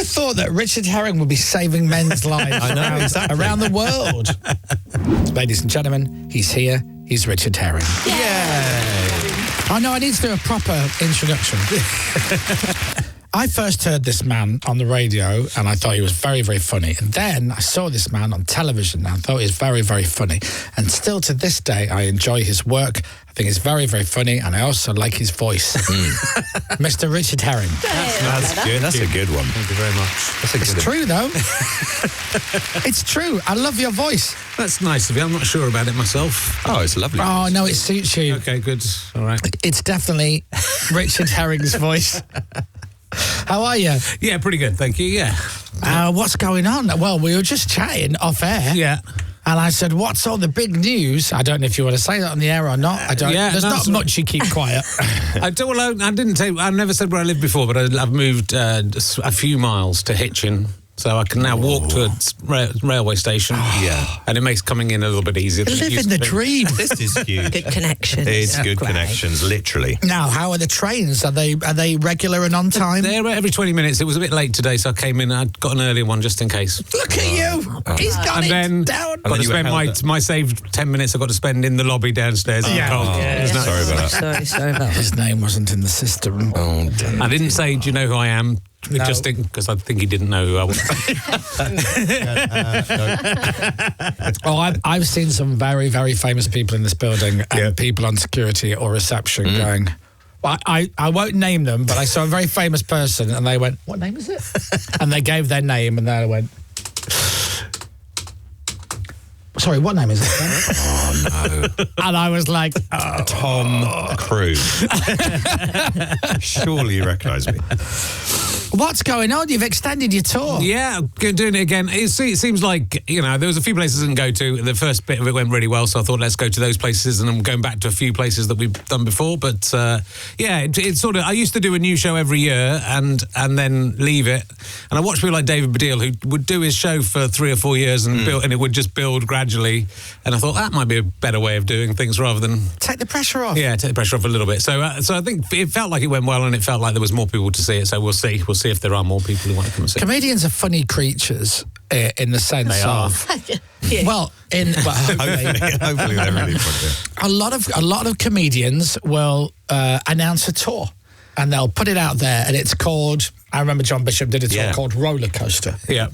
have thought that Richard Herring would be saving men's lives around the world? Ladies and gentlemen, he's here. He's Richard Herring. Yay! Oh, no, I need to do a proper introduction. I first heard this man on the radio and I thought he was very, very funny. And then I saw this man on television and I thought he was very, very funny. And still to this day, I enjoy his work. I think he's very, very funny and I also like his voice. Mr. Richard Herring. That's good. That's a good one. Thank you very much. It's true, though. It's true. I love your voice. That's nice of you. I'm not sure about it myself. Oh, it's lovely. Oh, no, it suits you. Okay, good. All right. It's definitely Richard Herring's voice. How are you? Yeah, pretty good, thank you, yeah. What's going on? Well, we were just chatting off air. Yeah. And I said, what's all the big news? I don't know if you want to say that on the air or not. I don't. There's not much you keep quiet. I never said where I lived before, but I've moved a few miles to Hitchin. So I can now walk to a railway station. Yeah. And it makes coming in a little bit easier. Living the dream. This is huge. Good connections. It's good connections, literally. Now, how are the trains? Are they regular and on time? They're every 20 minutes. It was a bit late today, so I came in. I got an earlier one just in case. Look at you. He's got and it then down. Got to spend my saved 10 minutes I've got to spend in the lobby downstairs. Sorry about that. Sorry about that. His name wasn't in the system. Oh, damn. I didn't say, do you know who I am? No. Just because I think he didn't know who I was. Oh, I've seen some very, very famous people in this building and people on security or reception going, well, I won't name them, but I saw a very famous person and they went, what name is it? And they gave their name and then I went, sorry, what name is it? Oh, no. And I was like, Tom Cruise. Surely you recognise me. what's going on? You've extended your tour. Yeah, doing it again. It seems like, there was a few places I didn't go to. The first bit of it went really well, so I thought let's go to those places, and I'm going back to a few places that we've done before. But it's sort of, I used to do a new show every year and then leave it. And I watched people like David Baddiel who would do his show for 3 or 4 years and build, and it would just build gradually. And I thought that might be a better way of doing things rather than take the pressure off. Yeah, take the pressure off a little bit. So I think it felt like it went well, and it felt like there was more people to see it. So we'll see if there are more people who want to come and see it. Comedians are funny creatures in the sense of hopefully they're really funny. A lot of comedians will announce a tour and they'll put it out there, and it's called, I remember John Bishop did a tour called Roller Coaster. Yeah.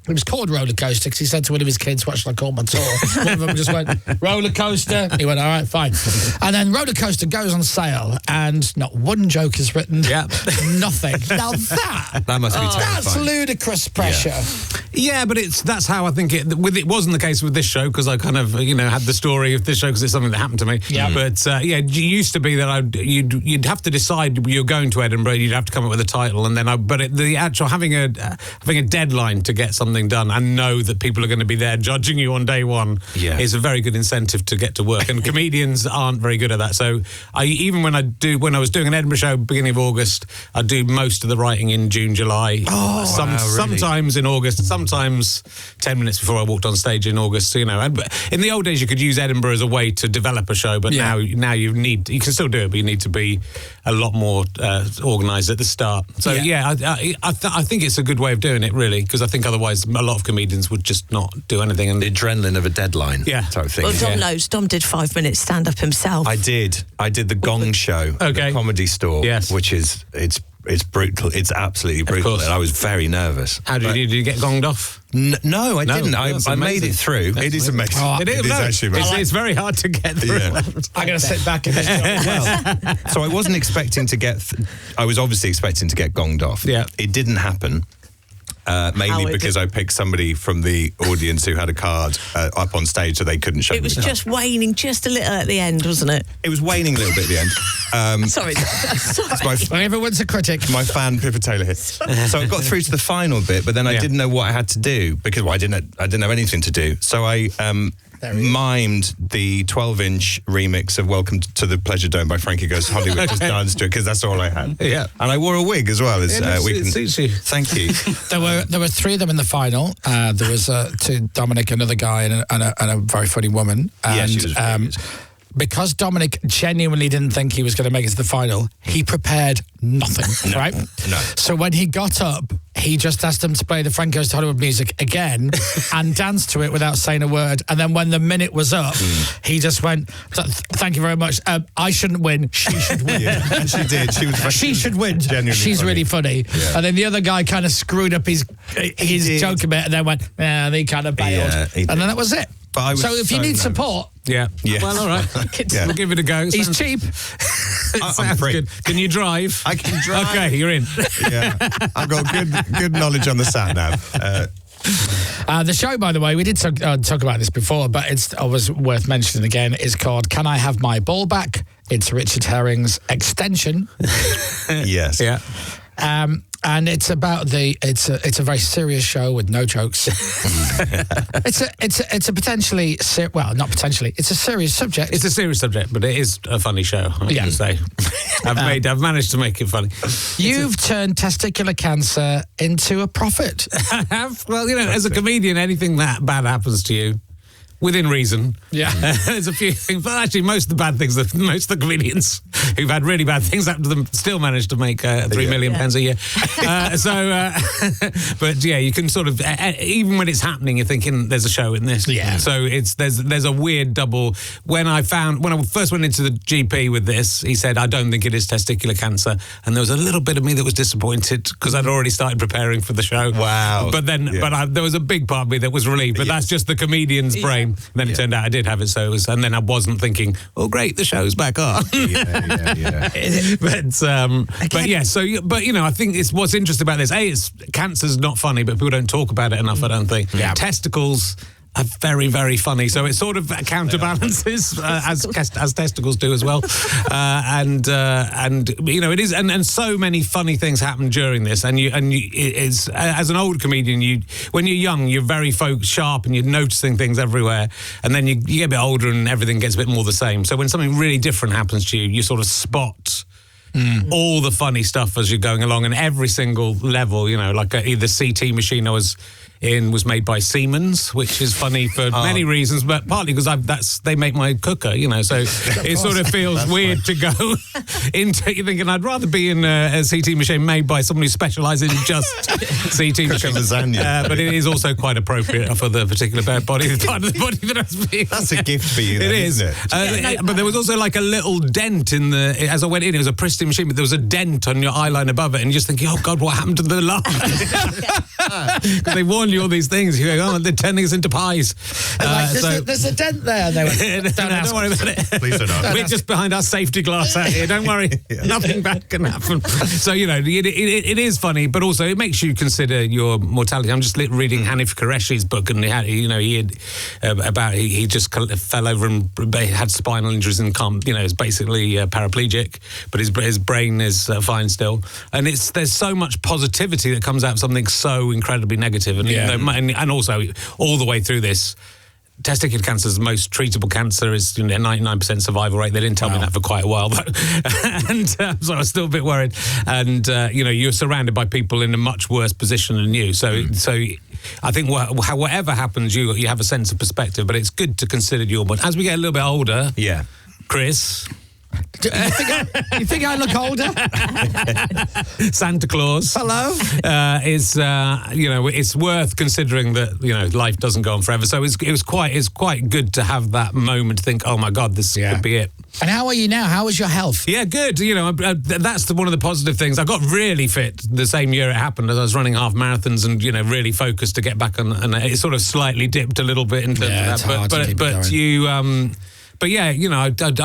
It was called Roller Coaster because he said to one of his kids, what should I call my tour? One of them just went, Roller Coaster. He went, all right, fine. And then Roller Coaster goes on sale and not one joke is written. Yeah. Nothing. Now that must be terrifying. That's ludicrous pressure. Yeah, but that's how I think it wasn't the case with this show, because I kind of, had the story of this show because it's something that happened to me. Yeah. But, it used to be that you'd have to decide you're going to Edinburgh, you'd have to come up with a title, and then the actual having a deadline to get something done and know that people are going to be there judging you on day one is a very good incentive to get to work, and comedians aren't very good at that. So when I was doing an Edinburgh show beginning of August, I'd do most of the writing in June, July. Sometimes in August, sometimes 10 minutes before I walked on stage in August. And in the old days you could use Edinburgh as a way to develop a show, but now you can still do it, but you need to be a lot more organised at the start. So I think it's a good way of doing it, really, because I think otherwise a lot of comedians would just not do anything. And the adrenaline of a deadline type thing. Well, Dom knows. Dom did 5 minutes stand-up himself. I did the Gong Show at the Comedy Store, which is, it's brutal. It's absolutely brutal. And I was very nervous. How did you get gonged off? No, I didn't. I made it through. It is amazing. It is actually amazing. It's very hard to get through. I'm going to sit back and well. So I wasn't expecting to get... I was obviously expecting to get gonged off. Yeah. It didn't happen. Mainly because I picked somebody from the audience who had a card up on stage, so they couldn't show me. It was just waning just a little at the end, wasn't it? It was waning a little bit at the end. Sorry. Everyone's a critic. My fan Pippa Taylor hit. So I got through to the final bit, but then I didn't know what I had to do because I didn't have anything to do. So I mimed the 12-inch remix of Welcome to the Pleasure Dome by Frankie Goes to Hollywood, just danced to it because that's all I had. Yeah. And I wore a wig as well. It suits you. Thank you. There were 3 of them in the final. There was Dominic, another guy, and a very funny woman. And, she was really good. because Dominic genuinely didn't think he was going to make it to the final, he prepared nothing, right? No. So when he got up, he just asked him to play the Frank Goes to Hollywood music again and danced to it without saying a word. And then when the minute was up, he just went, "Thank you very much. I shouldn't win. She should win." Yeah, and she did. She should win. She's funny. really funny. Yeah. And then the other guy kind of screwed up his joke a bit and then went, "Yeah," and he kind of bailed. Yeah, and then that was it. But so if you need support... Yeah. Well, all right. Yeah. We'll give it a go. He's cheap. I'm free. Good. Can you drive? I can drive. Okay, you're in. Yeah. I've got good knowledge on the sat nav. The show, by the way, we did talk about this before, but it's always worth mentioning again, is called Can I Have My Ball Back? It's Richard Herring's extension. Yes. Yeah. And it's about it's a very serious show with no jokes. it's a potentially not potentially, it's a serious subject. It's a serious subject, but it is a funny show. I have to say, I've managed to make it funny. You've turned testicular cancer into a profit. I have. Well, as a comedian, anything that bad happens to you, within reason. Yeah. There's a few things, but actually most of the bad things, most of the comedians who've had really bad things happen to them still manage to make £3 million a year. But yeah, you can sort of, even when it's happening, you're thinking there's a show in this. Yeah. So there's a weird double. When I first went into the GP with this, he said, I don't think it is testicular cancer. And there was a little bit of me that was disappointed because I'd already started preparing for the show. Wow. But then, there was a big part of me that was relieved, but that's just the comedian's brain. And then it turned out I did have it, and then I wasn't thinking, oh great, the show's back on. Yeah. But yeah, I think it's what's interesting about this. Cancer's not funny, but people don't talk about it enough, I don't think. Yeah. Testicles are very, very funny. So it sort of counterbalances as testicles do as well. It is, and so many funny things happen during this. And it's as an old comedian, when you're young, you're very sharp and you're noticing things everywhere. And then you get a bit older and everything gets a bit more the same. So when something really different happens to you, you sort of spot all the funny stuff as you're going along, and every single level, like the CT machine I was in was made by Siemens, which is funny for many reasons, but partly because they make my cooker, so it sort of feels weird to go into. You're thinking I'd rather be in a CT machine made by someone who specialises in just CT machines. But it is also quite appropriate for the particular part of the body that I was being. That's a gift for you. Then, it is. Isn't it? But there was also like a little dent as I went in. It was a pristine machine, but there was a dent on your eyeline above it, and you're just thinking, oh God, what happened to the line? Because they warn you all these things. You go, they're turning us into pies. There's a dent there. And they went, don't worry about it. Please don't ask. We're just behind our safety glass out here. Don't worry. Nothing bad can happen. So, it is funny, but also it makes you consider your mortality. I'm just reading Hanif Qureshi's book, and he just fell over and had spinal injuries and is basically paraplegic, but his brain is fine still. And there's so much positivity that comes out of something so incredibly negative. And also, all the way through this, testicular cancer is the most treatable cancer. Is 99% survival rate. They didn't tell me that for quite a while, though. And so I was still a bit worried. And you're surrounded by people in a much worse position than you. So I think whatever happens, you have a sense of perspective. But it's good to consider your body. As we get a little bit older, Chris. You think I look older? Santa Claus. Hello. It's worth considering that life doesn't go on forever. So it's quite good to have that moment to think, oh my God, this could be it. And how are you now? How is your health? Yeah, good. That's one of the positive things. I got really fit the same year it happened, as I was running half marathons and really focused to get back on. And it sort of slightly dipped a little bit into that. But yeah, I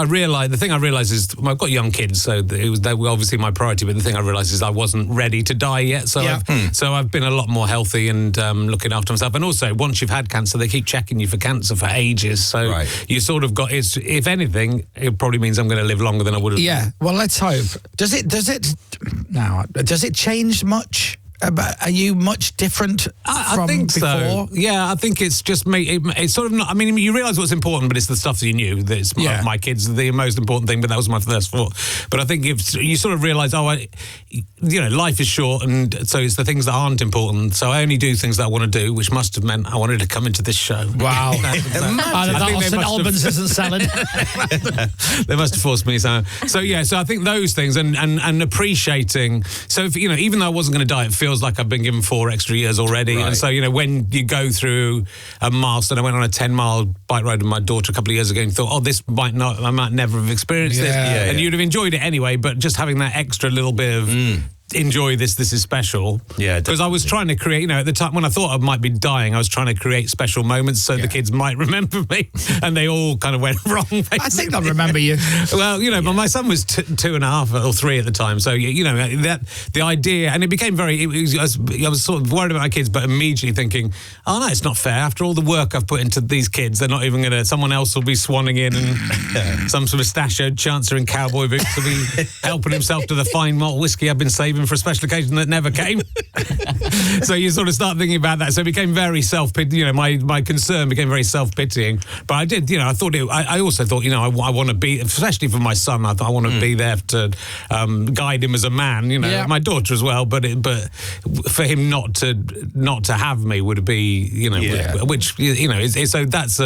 realised, the thing I realised is, I've got young kids, so they were obviously my priority, but the thing I realised is I wasn't ready to die yet, so I've been a lot more healthy and looking after myself. And also, once you've had cancer, they keep checking you for cancer for ages, so you sort of got, if anything, it probably means I'm going to live longer than I would have. Yeah, well, let's hope. Does it change much are you much different from I think before? so. Yeah, I think it's just me. It's sort of not. I mean, you realise what's important, but it's the stuff that you knew. That it's my kids are the most important thing. But that was my first thought. But I think if you sort of realise, life is short, and so it's the things that aren't important. So I only do things that I want to do, which must have meant I wanted to come into this show. Wow. St Albans isn't selling. They must have forced me. So I think those things and appreciating. So if, even though I wasn't going to die, it feels like I've been given 4 extra years already. Right. And so when you go through a milestone, I went on a 10-mile bike ride with my daughter a couple of years ago and thought, I might never have experienced this, and you'd have enjoyed it anyway. But just having that extra little bit of enjoy this is special. Yeah, because I was trying to create, at the time when I thought I might be dying, I was trying to create special moments so the kids might remember me, and they all kind of went wrong. Basically. I think they'll remember you. Well, but my son was 2.5 or 3 at the time, so that the idea, and it became I was sort of worried about my kids, but immediately thinking, oh no, it's not fair. After all the work I've put into these kids, they're not even gonna. Someone else will be swanning in, and some sort of mustachioed chancer in cowboy boots will be helping himself to the fine malt whiskey I've been saving for a special occasion that never came. So you sort of start thinking about that. So it became very self-pity. My concern became very self-pitying. But I did, I thought I also thought, I want to be, especially for my son, I thought I want to be there to guide him as a man, my daughter as well. But for him not to have me would be, which, so that's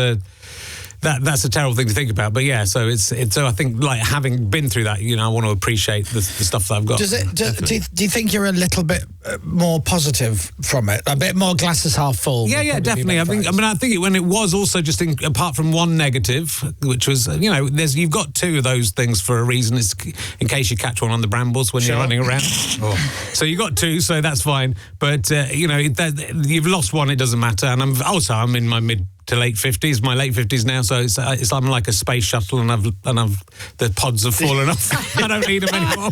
a terrible thing to think about, but so I think like having been through that, I want to appreciate the stuff that I've got. Do you think you're a little bit more positive from it, a bit more glasses half full? Yeah, definitely. I think when it was also just apart from one negative, which was you've got 2 of those things for a reason. It's in case you catch one on the brambles when you're running around. So you got 2, so that's fine. But you've lost one, it doesn't matter. And I'm in my mid to late 50s, my late 50s now, so I'm like a space shuttle, and I've the pods have fallen off. I don't need them anymore.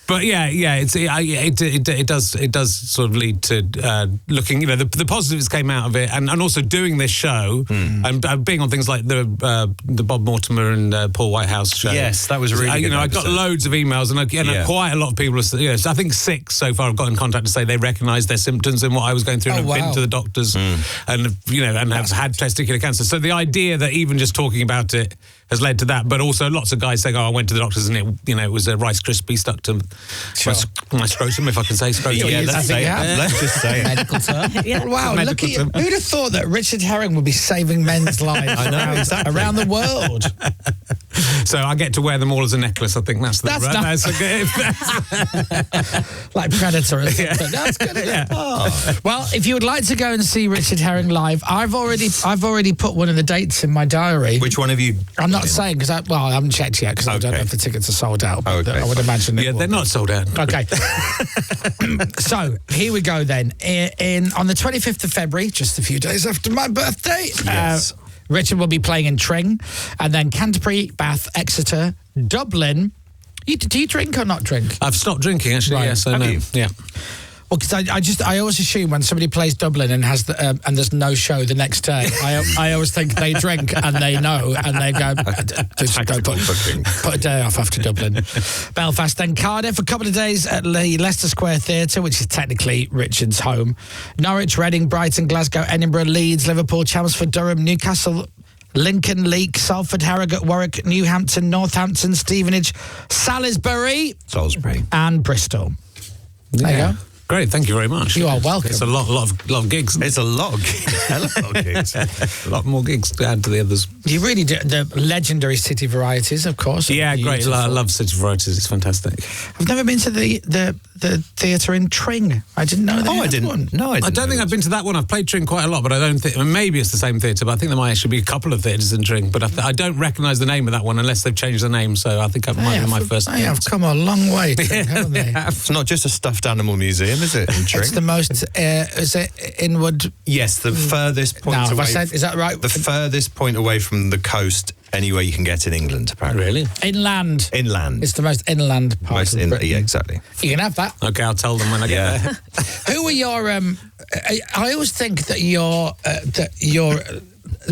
But it does sort of lead to looking. The positives came out of it, and also doing this show and being on things like the Bob Mortimer and Paul Whitehouse show. Yes, that was really good. I got loads of emails, and quite a lot of people. So I think 6 so far have got in contact to say they recognise their symptoms and what I was going through, and have been to the doctors, and have had testicular cancer. So the idea that even just talking about it has led to that, but also lots of guys saying, I went to the doctors and it was a Rice Krispie stuck to my scrotum, if I can say scrotum. Let's just say it. Medical term. Wow, look at you. Who'd have thought that Richard Herring would be saving men's lives around the world? So I get to wear them all as a necklace. I think that's like Predator or something. That's good. Well, if you would like to go and see Richard Herring live, I've already put one of the dates in my diary. Which one have you? I'm not saying because I haven't checked yet because I don't know if the tickets are sold out. But I would imagine they're not sold out. Okay. So here we go then. On the 25th of February, just a few days after my birthday, Richard will be playing in Tring, and then Canterbury, Bath, Exeter, Dublin. Do you drink or not drink? I've stopped drinking actually. Right. Yes, I know. Yeah. Well, because I always assume when somebody plays Dublin and has and there's no show the next day, I always think they drink and they know and they go, put a day off after Dublin. Belfast, then Cardiff, a couple of days at the Leicester Square Theatre, which is technically Richard's home. Norwich, Reading, Brighton, Glasgow, Edinburgh, Leeds, Liverpool, Chelmsford, Durham, Newcastle, Lincoln, Leek, Salford, Harrogate, Warwick, Newhampton, Northampton, Stevenage, Salisbury, and Bristol. There you go. Great, thank you very much. You are welcome. It's a lot of gigs. It's a lot of gigs. A lot more gigs to add to the others. You really do. The legendary City Varieties, of course. Yeah, great. I love City Varieties. It's fantastic. I've never been to the theatre in Tring. I didn't know that. I didn't. No, I don't think I've been to that one. I've played Tring quite a lot, but I don't think. Maybe it's the same theatre, but I think there might actually be a couple of theatres in Tring. But I don't recognise the name of that one unless they've changed the name. So I think that might be my first. They have come a long way, haven't they? It's not just a stuffed animal museum, is it? In Tring? It's the most. Is it inward? Yes, the furthest point. Now, away. Is that right? The furthest point away from the coast. Anywhere you can get in England, apparently. Really? Inland. It's the most inland part of Britain. Yeah, exactly. You can have that. Okay, I'll tell them when I get there. Who are your? I always think that your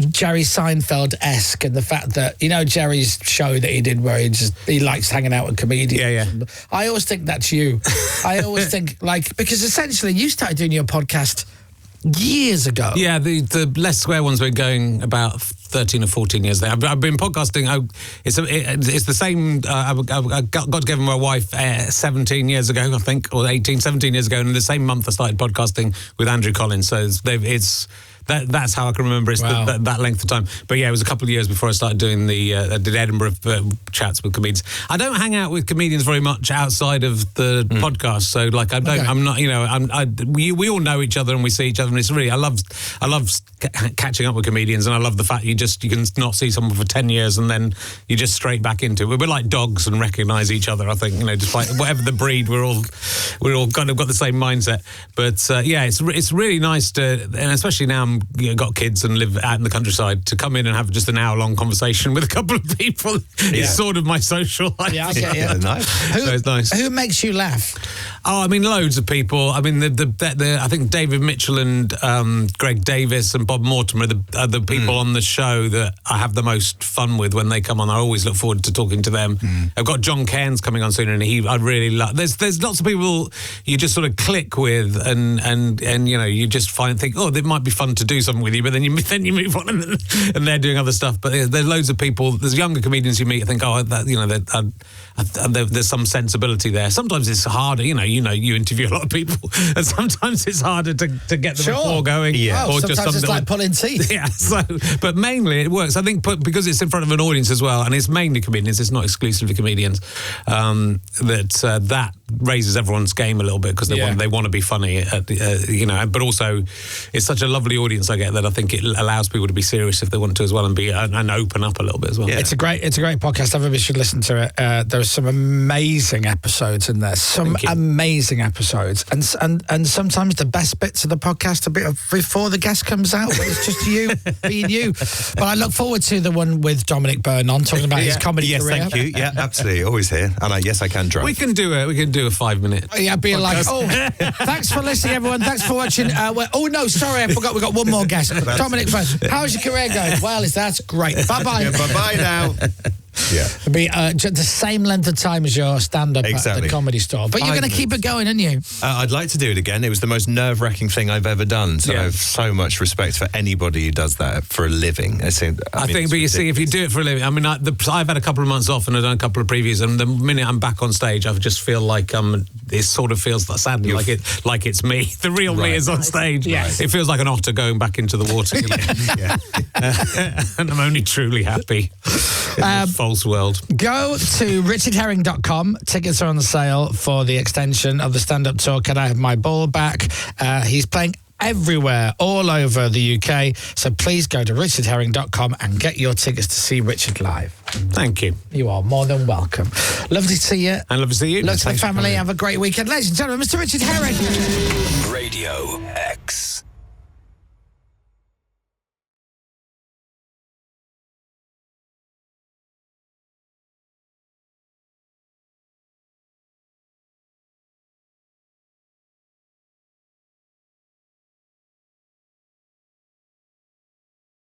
Jerry Seinfeld-esque, and the fact that, you know, Jerry's show that he did where he likes hanging out with comedians. Yeah. I always think that's you. I always think, like, because essentially you started doing your podcast years ago. Yeah, the Less Square one's been going about 13 or 14 years there. I've been podcasting. It's the same. I got together with my wife 17 years ago, I think, or 17 years ago, and in the same month I started podcasting with Andrew Collins. So that's how I can remember. It's that length of time. But yeah, it was a couple of years before I started doing the Edinburgh chats with comedians. I don't hang out with comedians very much outside of the podcast. So like I don't. Okay. I'm not. You know. We all know each other and we see each other, and it's really. I love catching up with comedians, and I love the fact you can not see someone for 10 years and then you just straight back into it. We're like dogs and recognise each other. I think, you know, despite whatever the breed, we're all kind of got the same mindset. But yeah, it's really nice to, and especially now I'm got kids and live out in the countryside, to come in and have just an hour-long conversation with a couple of people. It's sort of my social life. Yeah, okay, yeah. Nice. So it's nice. Who makes you laugh? Oh, I mean, loads of people. I mean, I think David Mitchell and Greg Davis and Bob Mortimer are the people on the show that I have the most fun with when they come on. I always look forward to talking to them. I've got John Cairns coming on soon, and I really love. There's lots of people you just sort of click with, and you know, you just think, oh, it might be fun to do something with you, but then you move on, and they're doing other stuff. But there's loads of people. There's younger comedians you meet. I think, oh, that, you know, there's some sensibility there. Sometimes it's harder. You interview a lot of people, and sometimes it's harder to get the rapport going. Yeah. Or sometimes just it's like pulling teeth. Yeah. So, but mainly it works. I think because it's in front of an audience as well, and it's mainly comedians. It's not exclusively comedians. That raises everyone's game a little bit because they want to be funny. But also it's such a lovely audience I get that I think it allows people to be serious if they want to as well, and open up a little bit as well. Yeah. It's a great podcast. Everybody should listen to it. There's some amazing episodes in there. Some amazing episodes, and sometimes the best bits of the podcast a bit before the guest comes out. It's just you being you. But I look forward to the one with Dominic Byrne on talking about his comedy career. Yes, thank you. Yeah, absolutely. Always here. And I can drive. We can do a 5-minute. Yeah, being like, thanks for listening, everyone. Thanks for watching. Sorry, I forgot. We got one more guest. Dominic Byrne. How's your career going? Well, that's great. Bye-bye. Yeah, bye-bye now. Yeah. It'll be the same length of time as your stand-up at the Comedy Store. But you're going to keep it going, aren't you? I'd like to do it again. It was the most nerve-wracking thing I've ever done. So I have so much respect for anybody who does that for a living. I think, but you see, if you do it for a living, I mean, I've had a couple of months off and I've done a couple of previews, and the minute I'm back on stage, I just feel like it sort of feels sadly like it's me. The real me is on stage. Yes. It feels like an otter going back into the water. And I'm only truly happy. False world. Go to richardherring.com. Tickets are on the sale for the extension of the stand-up tour, Can I Have My Ball Back? He's playing everywhere, all over the UK. So please go to richardherring.com and get your tickets to see Richard live. Thank you. You are more than welcome. Lovely to see you. And lovely to see you. Look to the family. Have a great weekend. Ladies and gentlemen, Mr. Richard Herring. Radio X.